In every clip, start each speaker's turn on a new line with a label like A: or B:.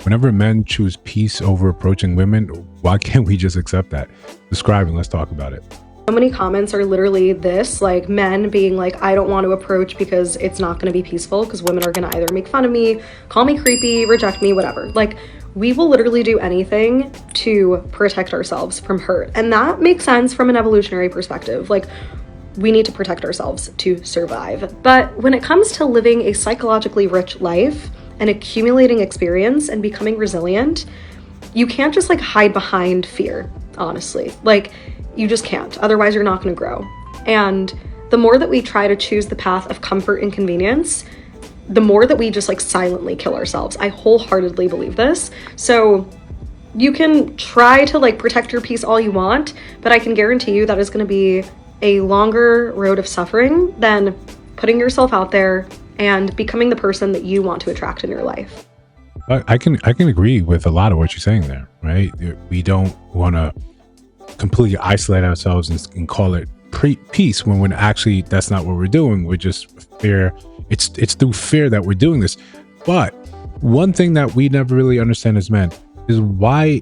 A: Whenever men choose peace over approaching women, why can't we just accept that? Describe and let's talk about it.
B: So many comments are literally this, like men being like, I don't want to approach because it's not going to be peaceful, because women are going to either make fun of me, call me creepy, reject me, whatever. Like, we will literally do anything to protect ourselves from hurt. And that makes sense from an evolutionary perspective. Like, we need to protect ourselves to survive. But when it comes to living a psychologically rich life and accumulating experience and becoming resilient, you can't just like hide behind fear, honestly. Like, you just can't. Otherwise, you're not going to grow. And the more that we try to choose the path of comfort and convenience, the more that we just like silently kill ourselves. I wholeheartedly believe this. So you can try to like protect your peace all you want, but I can guarantee you that is going to be a longer road of suffering than putting yourself out there and becoming the person that you want to attract in your life.
A: I can agree with a lot of what you're saying there, right? We don't want to completely isolate ourselves and call it peace when actually that's not what we're doing. We're just fear. It's through fear that we're doing this. But one thing that we never really understand as men is why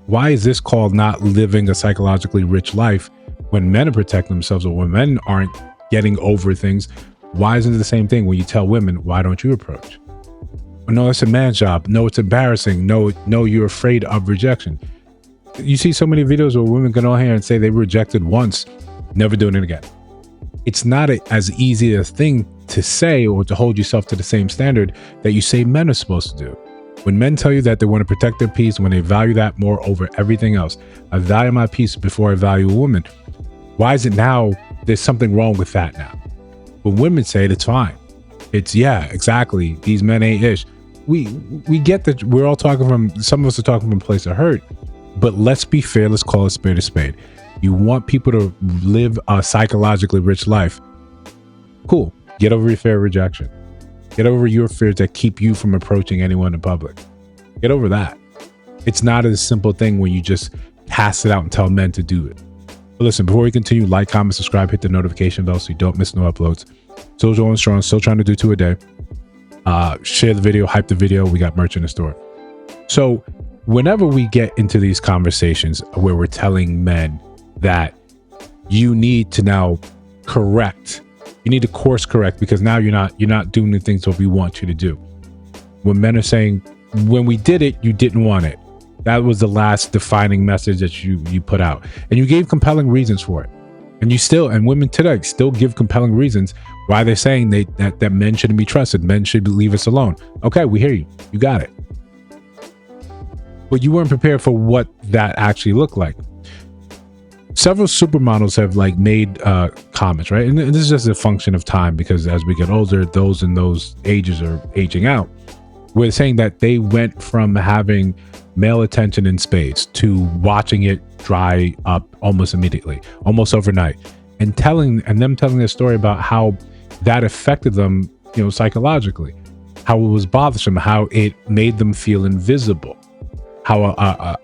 A: is this called not living a psychologically rich life when men are protecting themselves, or when men aren't getting over things? Why isn't it the same thing when you tell women, why don't you approach? No, it's a man's job. No, it's embarrassing. No, you're afraid of rejection. You see so many videos where women get on here and say they were rejected once, never doing it again. It's not as easy a thing to say or to hold yourself to the same standard that you say men are supposed to do. When men tell you that they want to protect their peace, when they value that more over everything else, I value my peace before I value a woman. Why is it now there's something wrong with that now? When women say it, it's fine. It's, yeah, exactly. These men ain't ish. We get that we're all talking from, some of us are talking from a place of hurt. But let's be fair. Let's call a spade a spade. You want people to live a psychologically rich life. Cool. Get over your fear of rejection. Get over your fears that keep you from approaching anyone in public. Get over that. It's not a simple thing when you just cast it out and tell men to do it. But listen, before we continue, like, comment, subscribe, hit the notification bell so you don't miss no uploads. Still going strong. Still trying to do 2 a day. Share the video. Hype the video. We got merch in the store. So whenever we get into these conversations where we're telling men that you need to now correct, you need to course correct because now you're not doing the things that we want you to do. When men are saying, when we did it, you didn't want it. That was the last defining message that you put out. And you gave compelling reasons for it. And you still, and women today still give compelling reasons why they're saying that men shouldn't be trusted. Men should leave us alone. Okay, we hear you. You got it. But you weren't prepared for what that actually looked like. Several supermodels have like made comments, right? And this is just a function of time because as we get older, those in those ages are aging out. We're saying that they went from having male attention in spades to watching it dry up almost immediately, almost overnight, and them telling their story about how that affected them, psychologically, how it was bothersome, how it made them feel invisible. How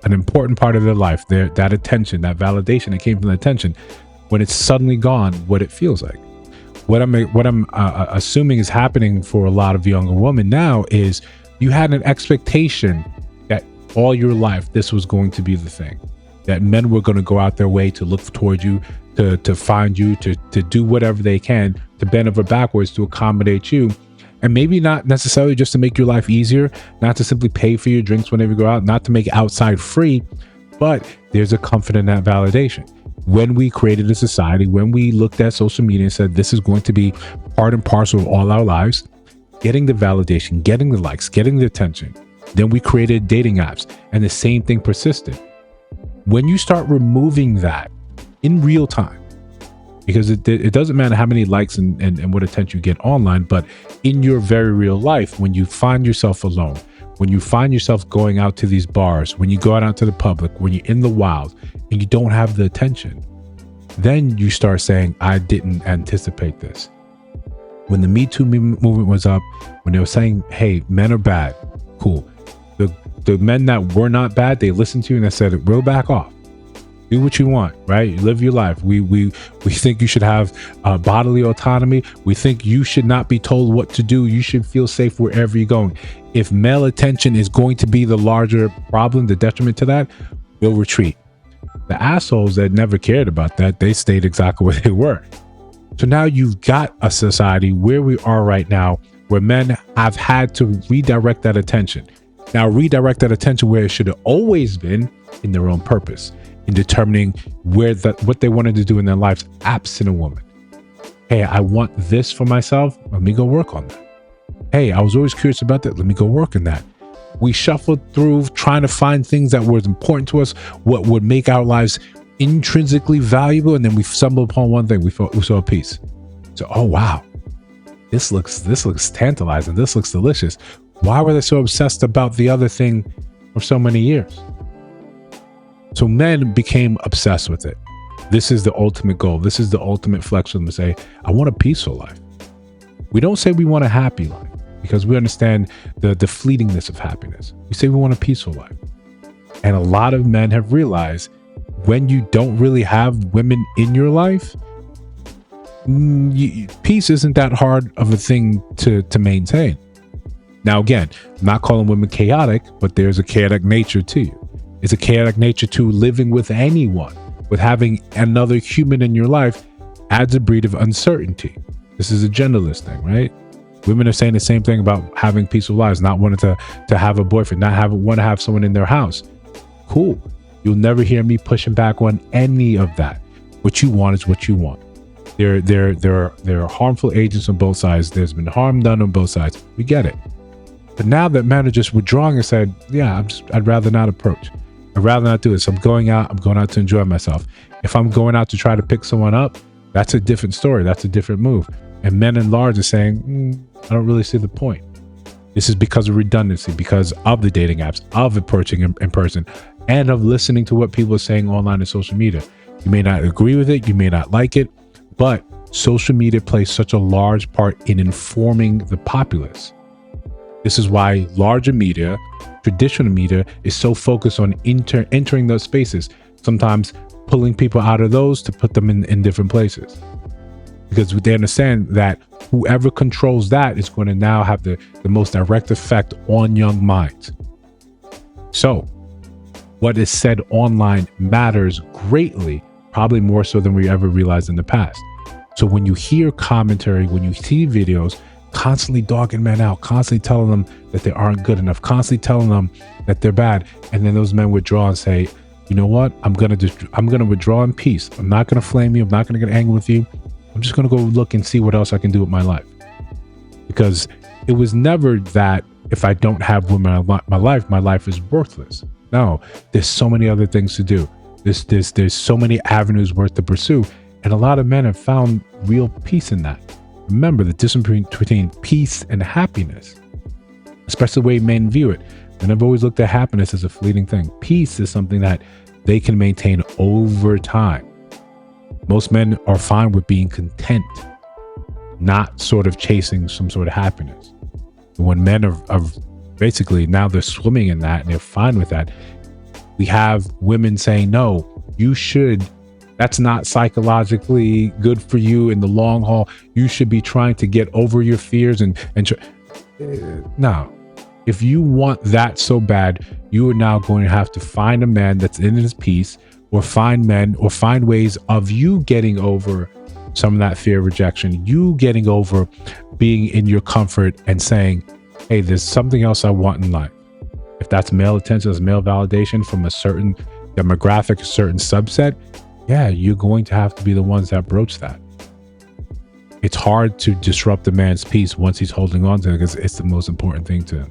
A: an important part of their life, that attention, that validation that came from the attention, when it's suddenly gone, what it feels like. What I'm assuming is happening for a lot of younger women now is you had an expectation that all your life this was going to be the thing, that men were going to go out their way to look toward you, to find you, to do whatever they can to bend over backwards to accommodate you. And maybe not necessarily just to make your life easier, not to simply pay for your drinks whenever you go out, not to make outside free, but there's a comfort in that validation. When we created a society, when we looked at social media and said this is going to be part and parcel of all our lives, getting the validation, getting the likes, getting the attention, then we created dating apps and the same thing persisted. When you start removing that in real time, because it doesn't matter how many likes and what attention you get online, but in your very real life, when you find yourself alone, when you find yourself going out to these bars, when you go out to the public, when you're in the wild and you don't have the attention, then you start saying, I didn't anticipate this. When the Me Too movement was up, when they were saying, hey, men are bad, cool. The men that were not bad, they listened to you and they said, we'll back off. Do what you want, right? Live your life. We think you should have bodily autonomy. We think you should not be told what to do. You should feel safe wherever you're going. If male attention is going to be the larger problem, the detriment to that, we'll retreat. The assholes that never cared about that, they stayed exactly where they were. So now you've got a society where we are right now, where men have had to redirect that attention. Now redirect that attention where it should have always been, in their own purpose, in determining what they wanted to do in their lives absent a woman. Hey, I want this for myself. Let me go work on that. Hey, I was always curious about that. Let me go work on that. We shuffled through trying to find things that were important to us, what would make our lives intrinsically valuable, and then we stumbled upon one thing. We saw a piece. So, oh wow, this looks tantalizing. This looks delicious. Why were they so obsessed about the other thing for so many years? So men became obsessed with it. This is the ultimate goal. This is the ultimate flex for them to say, I want a peaceful life. We don't say we want a happy life because we understand the fleetingness of happiness. We say we want a peaceful life. And a lot of men have realized when you don't really have women in your life, peace isn't that hard of a thing to maintain. Now, again, I'm not calling women chaotic, but there's a chaotic nature to you. It's a chaotic nature to living with anyone, with having another human in your life adds a breed of uncertainty. This is a genderless thing, right? Women are saying the same thing about having peaceful lives, not wanting to have a boyfriend, want to have someone in their house. Cool. You'll never hear me pushing back on any of that. What you want is what you want. There are harmful agents on both sides. There's been harm done on both sides. We get it. But now that men are just withdrawing and said, yeah, I'd rather not approach. I'd rather not do this. I'm going out to enjoy myself. If I'm going out to try to pick someone up, that's a different story. That's a different move. And men in large are saying, I don't really see the point. This is because of redundancy, because of the dating apps, of approaching in person, and of listening to what people are saying online and social media. You may not agree with it. You may not like it, but social media plays such a large part in informing the populace. This is why larger media, traditional media, is so focused on entering those spaces, sometimes pulling people out of those to put them in different places. Because they understand that whoever controls that is going to now have the most direct effect on young minds. So what is said online matters greatly, probably more so than we ever realized in the past. So when you hear commentary, when you see videos constantly dogging men out, constantly telling them that they aren't good enough, constantly telling them that they're bad, and then those men withdraw and say, you know what, I'm gonna withdraw in peace. I'm not gonna flame you. I'm not gonna get angry with you. I'm just gonna go look and see what else I can do with my life. Because it was never that if I don't have women in my life is worthless. No, there's so many other things to do. There's so many avenues worth to pursue, and a lot of men have found real peace in that. Remember the difference between peace and happiness, especially the way men view it. And I've always looked at happiness as a fleeting thing. Peace is something that they can maintain over time. Most men are fine with being content, not sort of chasing some sort of happiness. When men are basically now they're swimming in that and they're fine with that, we have women saying, no, you should. That's not psychologically good for you in the long haul. You should be trying to get over your fears no. If you want that so bad, you are now going to have to find a man that's in his peace, or find ways of you getting over some of that fear of rejection, you getting over being in your comfort and saying, hey, there's something else I want in life. If that's male attention, that's male validation from a certain demographic, a certain subset, yeah, you're going to have to be the ones that broach that. It's hard to disrupt a man's peace once he's holding on to it, because it's the most important thing to him.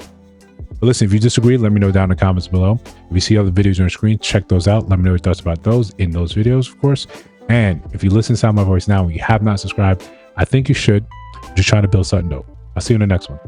A: But listen, if you disagree, let me know down in the comments below. If you see other videos on your screen, check those out. Let me know your thoughts about those in those videos, of course. And if you listen to sound my voice now and you have not subscribed, I think you should. I'm just trying to build something dope. I'll see you in the next one.